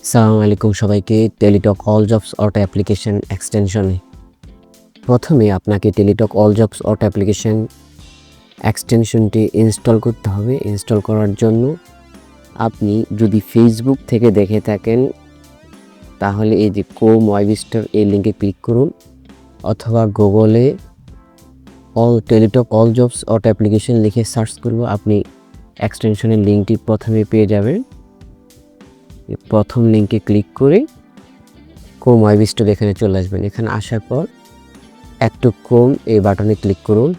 আসসালামু আলাইকুম সবাইকে। Teletalk all jobs auto application এক্সটেনশনে প্রথমে আপনাকে Teletalk all jobs auto application এক্সটেনশনটি ইনস্টল করতে হবে। ইনস্টল করার জন্য আপনি যদি ফেসবুক থেকে দেখে থাকেন তাহলে এই যে ক্রোম ওয়েব স্টোর এই লিঙ্কে ক্লিক করুন, অথবা গুগলে Teletalk all jobs auto application লিখে সার্চ করব, আপনি এক্সটেনশনের লিঙ্কটি প্রথমে পেয়ে যাবেন। প্রথম লিঙ্কে ক্লিক করে ক্রোম ওয়েব স্টোর এখানে চলে আসবেন। এখানে আসার পর অ্যাড টু ক্রোম এই বাটনে ক্লিক করুন।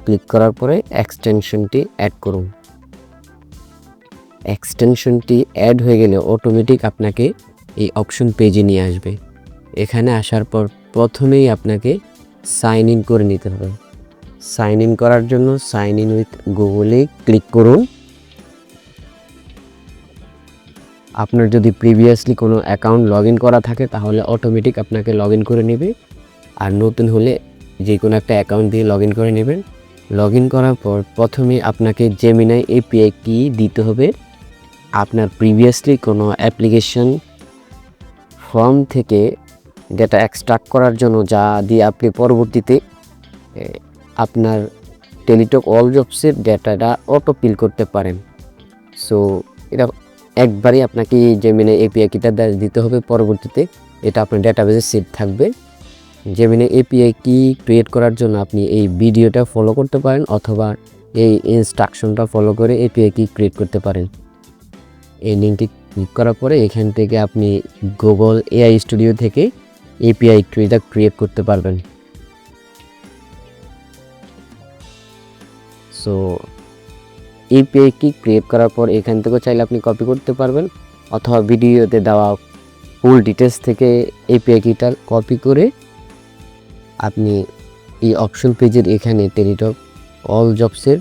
ক্লিক করার পরে এক্সটেনশনটি অ্যাড করুন। এক্সটেনশনটি অ্যাড হয়ে গেলে অটোমেটিক আপনাকে এই অপশন পেজে নিয়ে আসবে। এখানে আসার পর প্রথমেই আপনাকে সাইন ইন করে নিতে হবে। সাইন ইন করার জন্য সাইন ইন উইথ গুগলে ক্লিক করুন। আপনার যদি প্রিভিয়াসলি কোনো অ্যাকাউন্ট লগ ইন করা থাকে তাহলে অটোমেটিক আপনাকে লগ ইন করে নেবে, আর নতুন হলে যে কোনো একটা অ্যাকাউন্ট দিয়ে লগ ইন করে নেবেন। লগ ইন করার পর প্রথমে আপনাকে জেমিনাই এপিআই কি দিতে হবে। আপনার প্রিভিয়াসলি কোনো অ্যাপ্লিকেশন ফর্ম থেকে ডেটা এক্সট্রাক্ট করার জন্য যা দিয়ে আপনি পরবর্তীতে আপনার টেলিটক অল জবসের ডেটাটা অটো ফিল করতে পারেন। সো এটা একবারই আপনাকে জেমিনাই এপিআই কিটা দিতে হবে, পরবর্তীতে এটা আপনার ডেটাবেসে সেভ থাকবে। জেমিনাই এপিআই কি ক্রিয়েট করার জন্য আপনি এই ভিডিওটা ফলো করতে পারেন, অথবা এই ইনস্ট্রাকশনটা ফলো করে এপিআই কি ক্রিয়েট করতে পারেন। এই লিঙ্কটি ক্লিক করার পরে এখান থেকে আপনি গুগল এআই স্টুডিও থেকে এপিআই কিটা ক্রিয়েট করতে পারবেন। সো এপিআই কি ক্রিয়েট করার পর এখান থেকেও চাইলে আপনি কপি করতে পারবেন, অথবা ভিডিওতে দেওয়া ফুল ডিটেলস থেকে এপিআই কিটা কপি করে আপনি এই অপশন পেজের এখানে টেলিটক অল জবসের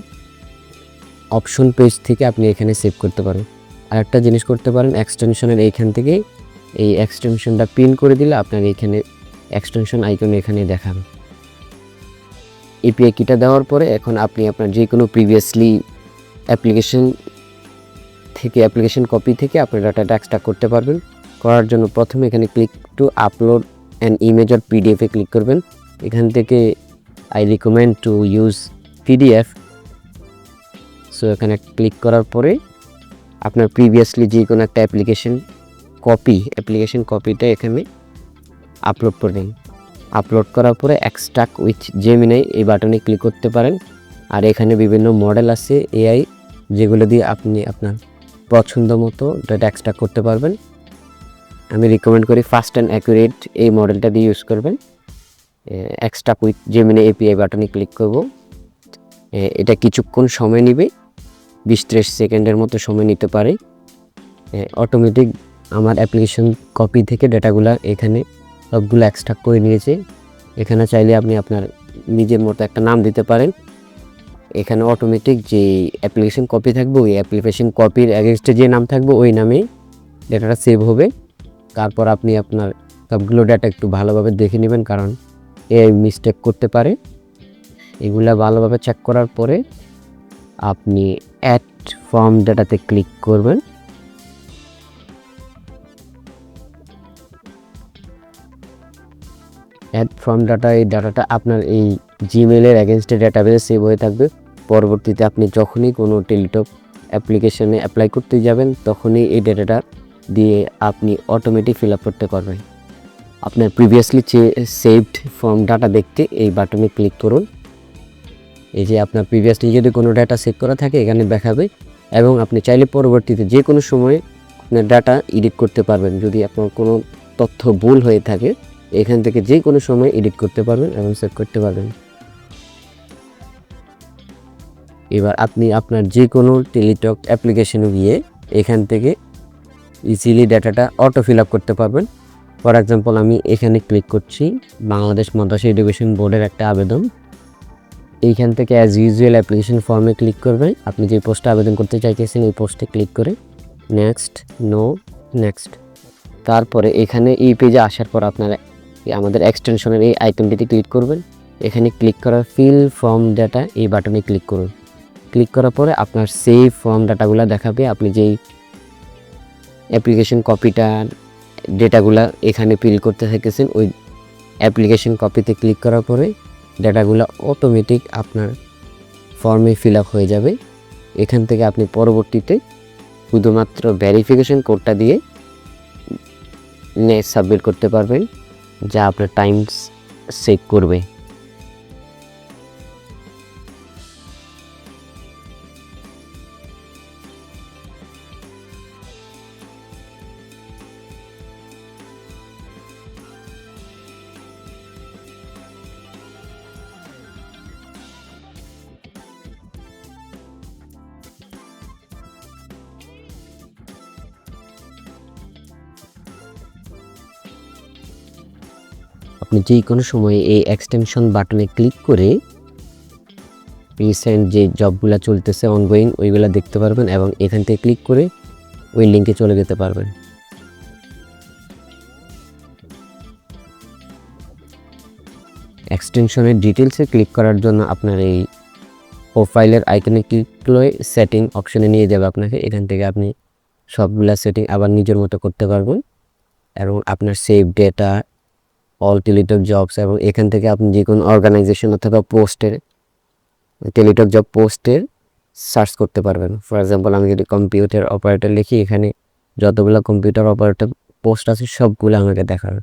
অপশন পেজ থেকে আপনি এখানে সেভ করতে পারেন। আর একটা জিনিস করতে পারেন, এক্সটেনশনের এইখান থেকে এই এক্সটেনশনটা পিন করে দিলে আপনার এখানে এক্সটেনশন আইকন এখানে দেখাবে। এপিআই কিটা দেওয়ার পরে এখন আপনি আপনার যে কোনো প্রিভিয়াসলি অ্যাপ্লিকেশন কপি থেকে আপনার ডাটাটা এক্সট্রাক্ট করতে পারবেন। করার জন্য প্রথমে এখানে click to upload an image or পিডিএফে ক্লিক করবেন। এখান থেকে I recommend to use PDF. So এখানে ক্লিক করার পরে আপনার প্রিভিয়াসলি যে কোনো একটা অ্যাপ্লিকেশন কপিটা এখানে আপলোড করবেন। আপলোড করার পরে এক্সট্রাক্ট উইথ জেমিনাই এই বাটনে ক্লিক করতে পারেন। আর এখানে বিভিন্ন মডেল আছে এআই, যেগুলো দিয়ে আপনি আপনার পছন্দ মতো ডেটা এক্সট্রাক্ট করতে পারবেন। আমি রিকমেন্ড করি ফাস্ট অ্যান্ড অ্যাকুরেট এই মডেলটা দিয়ে ইউজ করবেন। এক্সট্রাক্ট উইথ জেমিনাই এপিআই বাটনে ক্লিক করব। এটা কিছুক্ষণ সময় নেবে, 20-30 সেকেন্ডের মতো সময় নিতে পারে। অটোমেটিক আমার অ্যাপ্লিকেশন কপি থেকে ডেটাগুলো এখানে সবগুলো এক্সট্রাক্ট করে নিয়েছে। এখানে চাইলে আপনি আপনার নিজের মতো একটা নাম দিতে পারেন। এখানে অটোমেটিক যে অ্যাপ্লিকেশন কপি থাকবে ওই অ্যাপ্লিকেশন কপির এগেনস্টে যে নাম থাকবে ওই নামেই ডেটাটা সেভ হবে। তারপর আপনি আপনার সবগুলো ডেটা একটু ভালোভাবে দেখে নেবেন, কারণ এই মিস্টেক করতে পারে। এগুলা ভালোভাবে চেক করার পরে আপনি অ্যাড ফর্ম ডাটাতে ক্লিক করবেন। অ্যাড ফর্ম ডাটা, এই ডাটাটা আপনার এই জিমেলের এগেনস্টে ডেটাবেসে সেভ হয়ে থাকবে। পরবর্তীতে আপনি যখনই কোনো টেলিটক অ্যাপ্লিকেশনে অ্যাপ্লাই করতে যাবেন তখনই এই ডেটাটা দিয়ে আপনি অটোমেটিক ফিল আপ করতে পারবেন। আপনার প্রিভিয়াসলি সেভড ফর্ম ডাটা দেখতে এই বাটনে ক্লিক করুন। এই যে আপনার প্রিভিয়াসলি যদি কোনো ডাটা সেভ করা থাকে এখানে দেখাবে, এবং আপনি চাইলে পরবর্তীতে যে কোনো সময় আপনার ডাটা এডিট করতে পারবেন। যদি আপনার কোনো তথ্য ভুল হয়ে থাকে এখান থেকে যে কোনো সময় এডিট করতে পারবেন এবং সেভ করতে পারবেন। এবার আপনি আপনার যে কোনো টেলিটক অ্যাপ্লিকেশনে গিয়ে এখান থেকে ইজিলি ডাটাটা অটো ফিল আপ করতে পারবেন। ফর এক্সাম্পল আমি এখানে ক্লিক করছি, বাংলাদেশ মাদ্রাসা এডুকেশন বোর্ডের একটা আবেদন। এইখান থেকে অ্যাজ ইউজুয়াল অ্যাপ্লিকেশন ফর্মে ক্লিক করবেন। আপনি যে পোস্টে আবেদন করতে চাইতেছেন এই পোস্টে ক্লিক করে নেক্সট, নো, নেক্সট। তারপরে এখানে এই পেজে আসার পর আপনারা আমাদের এক্সটেনশনের এই আইকনটিতে ক্লিক করবেন। এখানে ক্লিক করার ফিল ফর্ম ডাটা এই বাটনে ক্লিক করুন। ক্লিক করার পরে আপনার সেভ ফর্ম ডাটাগুলো দেখাবে। আপনি যেই অ্যাপ্লিকেশন কপিটা ডেটাগুলা এখানে ফিল করতে থাকেছেন। ওই অ্যাপ্লিকেশন কপিতে ক্লিক করার পরে ডেটাগুলো অটোমেটিক আপনার ফর্মে ফিল আপ হয়ে যাবে। এখান থেকে আপনি পরবর্তীতে শুধুমাত্র ভেরিফিকেশন কোডটা দিয়ে নেক্সট সাবমিট করতে পারবেন, যা আপনার টাইম সেভ করবে। আপনি যে কোনো সময় এই এক্সটেনশন বাটনে ক্লিক করে রিসেন্ট যে জবগুলো চলতেছে অনগোয়িং ওইগুলো দেখতে পারবেন এবং এখান থেকে ক্লিক করে ওই লিঙ্কে চলে যেতে পারবেন। এক্সটেনশনের ডিটেলসে ক্লিক করার জন্য আপনার এই প্রোফাইলের আইকনে ক্লিক করে সেটিং অপশনে নিয়ে যাবে আপনাকে। এখান থেকে আপনি সবগুলা সেটিং আবার নিজের মতো করতে পারবেন এবং আপনার save data, all Teletalk jobs এবং এখান থেকে আপনি যে কোনো অর্গানাইজেশন অথবা পোস্টের টেলিটক জব পোস্টের সার্চ করতে পারবেন। ফর এক্সাম্পল আমি যদি কম্পিউটার অপারেটর লিখি, এখানে যতগুলো কম্পিউটার অপারেটর পোস্ট আছে সবগুলো আমাকে দেখাবে।